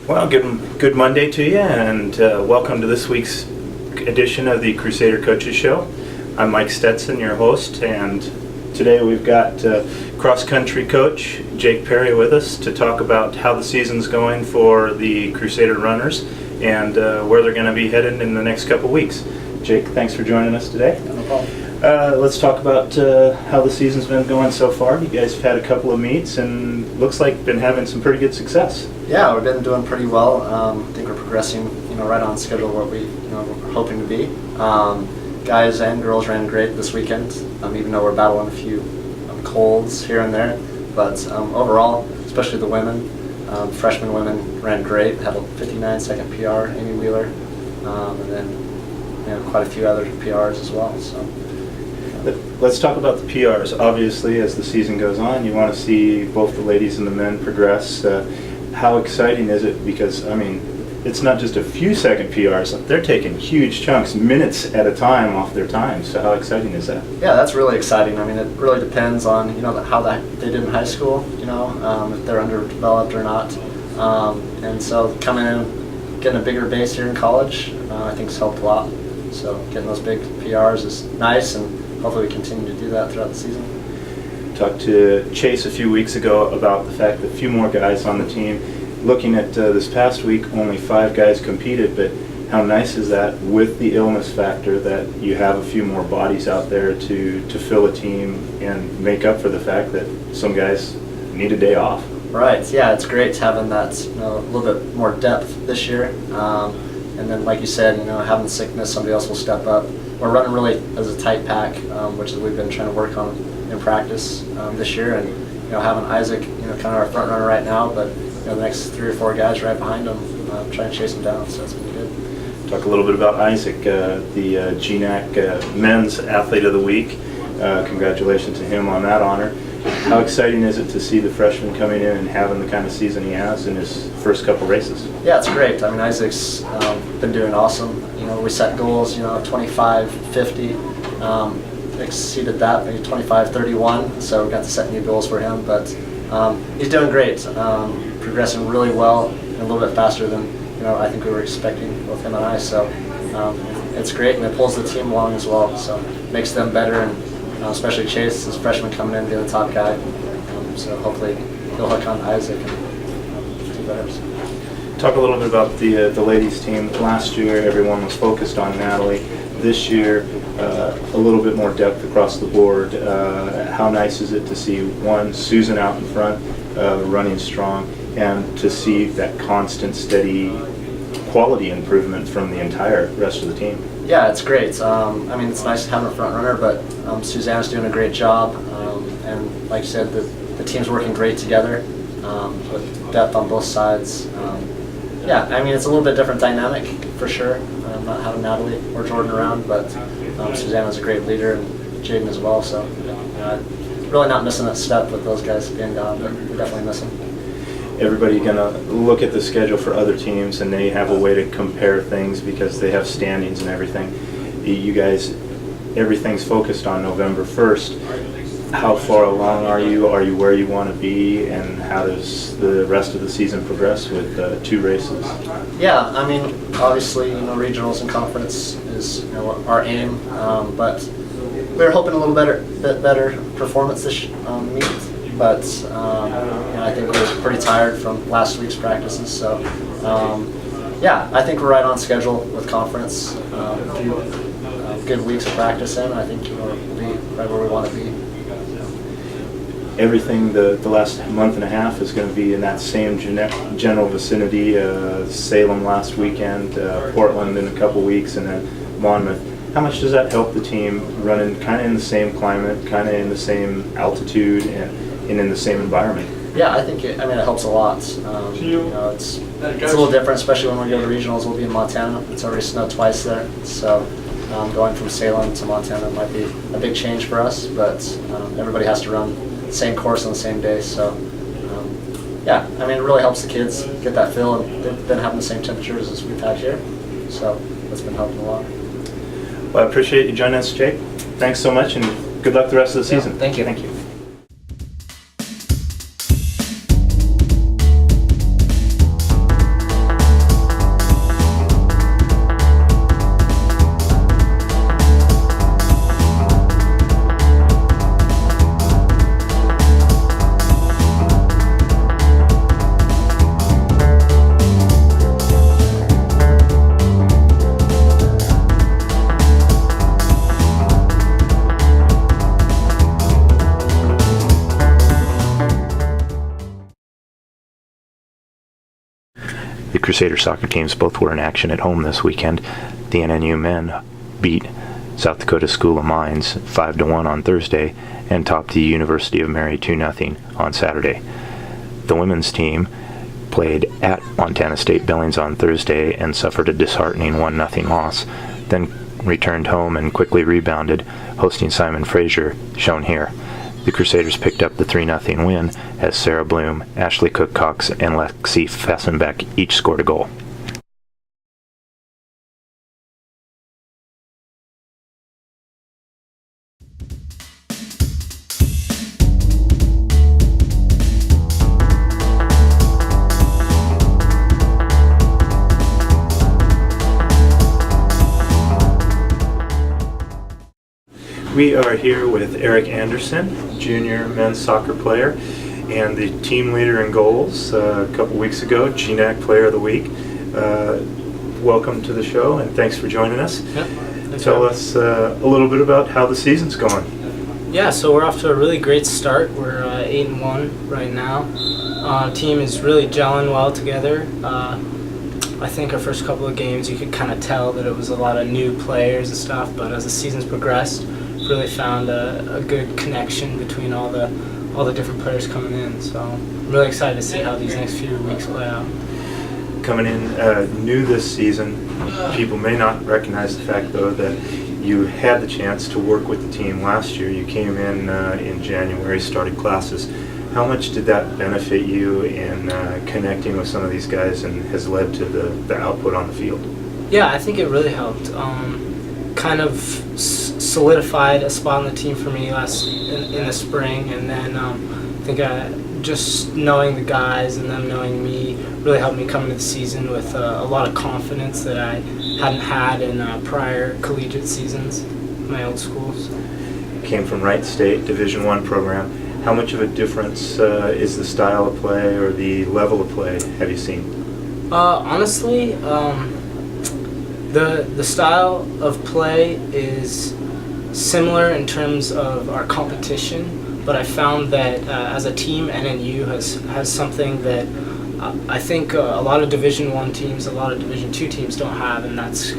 Well, good Monday to you, and welcome to this week's edition of the Crusader Coaches Show. I'm Mike Stetson, your host, and today we've got cross-country coach Jake Perry with us to talk about how the season's going for the Crusader runners and where they're going to be headed in the next couple weeks. Jake, thanks for joining us today. No problem. Let's talk about how the season's been going so far. You guys have had a couple of meets and looks like been having some pretty good success. Yeah, we've been doing pretty well. I think we're progressing, right on schedule what we're hoping to be. Guys and girls ran great this weekend, even though we're battling a few colds here and there. But overall, especially the women, freshman women ran great. Had a 59-second PR, Amy Wheeler, and then quite a few other PRs as well. So. Let's talk about the PRs. Obviously, as the season goes on, you want to see both the ladies and the men progress. How exciting is it? Because, it's not just a few second PRs. They're taking huge chunks, minutes at a time off their time. So how exciting is that? Yeah, that's really exciting. It really depends on, how they did in high school, if they're underdeveloped or not. And so coming in, getting a bigger base here in college, I think has helped a lot. So getting those big PRs is nice, and hopefully we continue to do that throughout the season. Talked to Chase a few weeks ago about the fact that a few more guys on the team. Looking at this past week, only 5 guys competed, but how nice is that with the illness factor that you have a few more bodies out there to fill a team and make up for the fact that some guys need a day off? Right, yeah, it's great having that a little bit more depth this year. And then, like you said, having sickness, somebody else will step up. We're running really as a tight pack, which is we've been trying to work on in practice this year. And having Isaac, kind of our front runner right now, but the next 3 or 4 guys right behind him, trying to chase him down. So it's been good. Talk a little bit about Isaac, the GNAC Men's Athlete of the Week. Congratulations to him on that honor. How exciting is it to see the freshman coming in and having the kind of season he has in his first couple races? Yeah, it's great. Isaac's been doing awesome. We set goals, 25, 50, exceeded that, maybe 25, 31, so we got to set new goals for him. But he's doing great, progressing really well, and a little bit faster than I think we were expecting, both him and I. So it's great, and it pulls the team along as well. So makes them better, and especially Chase, his freshman coming in, being the top guy. So hopefully he'll hook on Isaac and do better. Talk a little bit about the ladies team. Last year, everyone was focused on Natalie. This year, a little bit more depth across the board. How nice is it to see, one, Susan out in front, running strong, and to see that constant, steady quality improvement from the entire rest of the team? Yeah, it's great. It's nice having a front runner, but Suzanne's doing a great job. And like you said, the team's working great together with depth on both sides. It's a little bit different dynamic for sure. Not having Natalie or Jordan around, but Suzanne is a great leader, and Jaden as well. So really not missing a step with those guys being gone, but we definitely miss them. Everybody gonna look at the schedule for other teams, and they have a way to compare things because they have standings and everything. You guys, everything's focused on November 1st. How far along are you? Are you where you want to be? And how does the rest of the season progress with 2 races? Yeah, obviously, regionals and conference is our aim, but we're hoping a little bit better performance this meet. But I think we're pretty tired from last week's practices. So I think we're right on schedule with conference. A few good weeks of practice in, I think we'll be right where we want to be. Everything the last month and a half is going to be in that same general vicinity. Salem last weekend, Portland in a couple weeks, and then Monmouth. How much does that help the team running kind of in the same climate, kind of in the same altitude, and in the same environment? Yeah, I think it helps a lot. It's a little different, especially when we go to regionals. We'll be in Montana. It's already snowed twice there, so going from Salem to Montana might be a big change for us. But everybody has to run the same course on the same day, so it really helps the kids get that feel, and they've been having the same temperatures as we've had here, so that's been helping a lot. Well, I appreciate you joining us, Jake. Thanks so much, and good luck the rest of the season. Thank you. Thank you. The Crusader soccer teams both were in action at home this weekend. The NNU men beat South Dakota School of Mines 5-1 on Thursday and topped the University of Mary 2-0 on Saturday. The women's team played at Montana State Billings on Thursday and suffered a disheartening 1-0 loss, then returned home and quickly rebounded, hosting Simon Fraser, shown here. The Crusaders picked up the 3-0 win as Sarah Bloom, Ashley Cook-Cox, and Lexi Fessenbeck each scored a goal. We are here with Erik Anderson, junior men's soccer player, and the team leader in goals a couple weeks ago, GNAC Player of the Week. Welcome to the show, and thanks for joining us. Yep. Tell us a little bit about how the season's going. Yeah, so we're off to a really great start. We're 8-1 right now. Team is really gelling well together. I think our first couple of games, you could kind of tell that it was a lot of new players and stuff, but as the season's progressed, really found a good connection between all the different players coming in. So I'm really excited to see how these next few weeks play out. Coming in new this season, people may not recognize the fact, though, that you had the chance to work with the team last year. You came in January, started classes. How much did that benefit you in connecting with some of these guys and has led to the output on the field? Yeah, I think it really helped. Kind of solidified a spot on the team for me in the spring, and then I think just knowing the guys and them knowing me really helped me come into the season with a lot of confidence that I hadn't had in prior collegiate seasons in my old schools. Came from Wright State, Division I program. How much of a difference is the style of play or the level of play have you seen? Honestly, the style of play is similar in terms of our competition, but I found that as a team, NNU has something that I think a lot of Division I teams, a lot of Division II teams don't have, and that's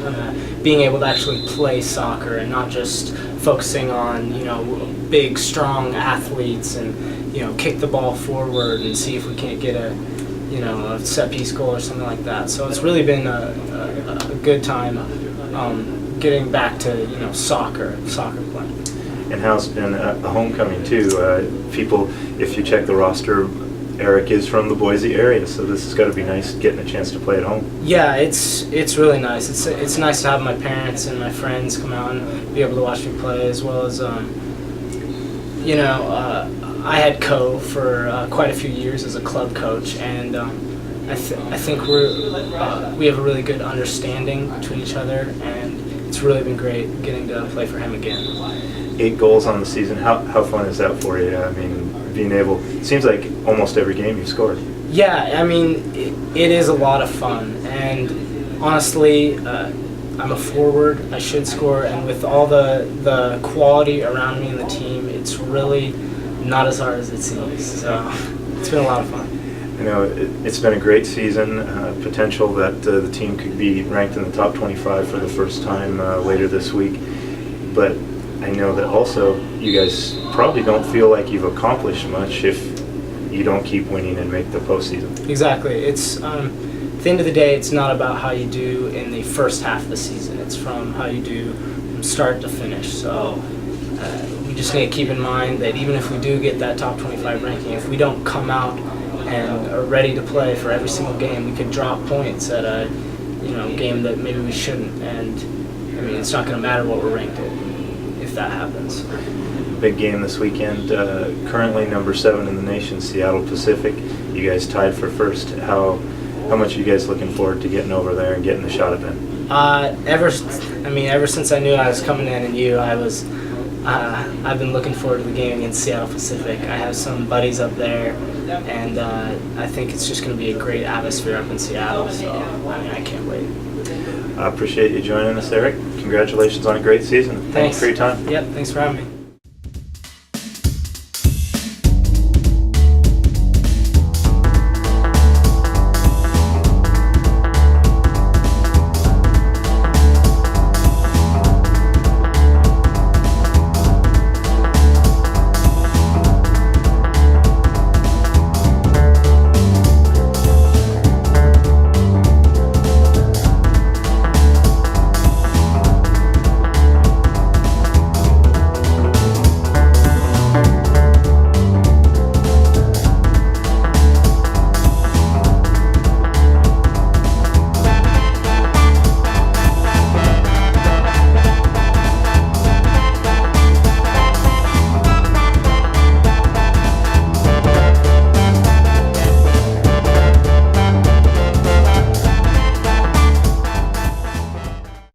being able to actually play soccer and not just focusing on big, strong athletes and kick the ball forward and see if we can't get a set piece goal or something like that. So it's really been a good time getting back to soccer playing. And how's been a homecoming too? People, if you check the roster, Erik is from the Boise area, so this has got to be nice getting a chance to play at home. Yeah, it's really nice. It's nice to have my parents and my friends come out and be able to watch me play, as well as I had for quite a few years as a club coach, and I think we have a really good understanding between each other, and it's really been great getting to play for him again. 8 goals on the season. How fun is that for you? I mean, being able, it seems like almost every game you've scored. Yeah, I mean, it is a lot of fun, and honestly, I'm a forward. I should score, and with all the quality around me and the team, it's really not as hard as it seems. So it's been a lot of fun. I know it's been a great season. Potential that the team could be ranked in the top 25 for the first time later this week. But I know that also you guys probably don't feel like you've accomplished much if you don't keep winning and make the postseason. Exactly. It's at the end of the day, it's not about how you do in the first half of the season. It's from how you do from start to finish. So we just need to keep in mind that even if we do get that top 25 ranking, if we don't come out and are ready to play for every single game, we could drop points at a game that maybe we shouldn't. And I mean, it's not going to matter what we're ranked at if that happens. Big game this weekend. Currently number 7 in the nation, Seattle Pacific. You guys tied for first. How much are you guys looking forward to getting over there and getting the shot at them? Ever since I knew I was coming in I've been looking forward to the game against Seattle Pacific. I have some buddies up there, and I think it's just going to be a great atmosphere up in Seattle. So I can't wait. I appreciate you joining us, Erik. Congratulations on a great season. Thanks for your time. Yep, thanks for having me.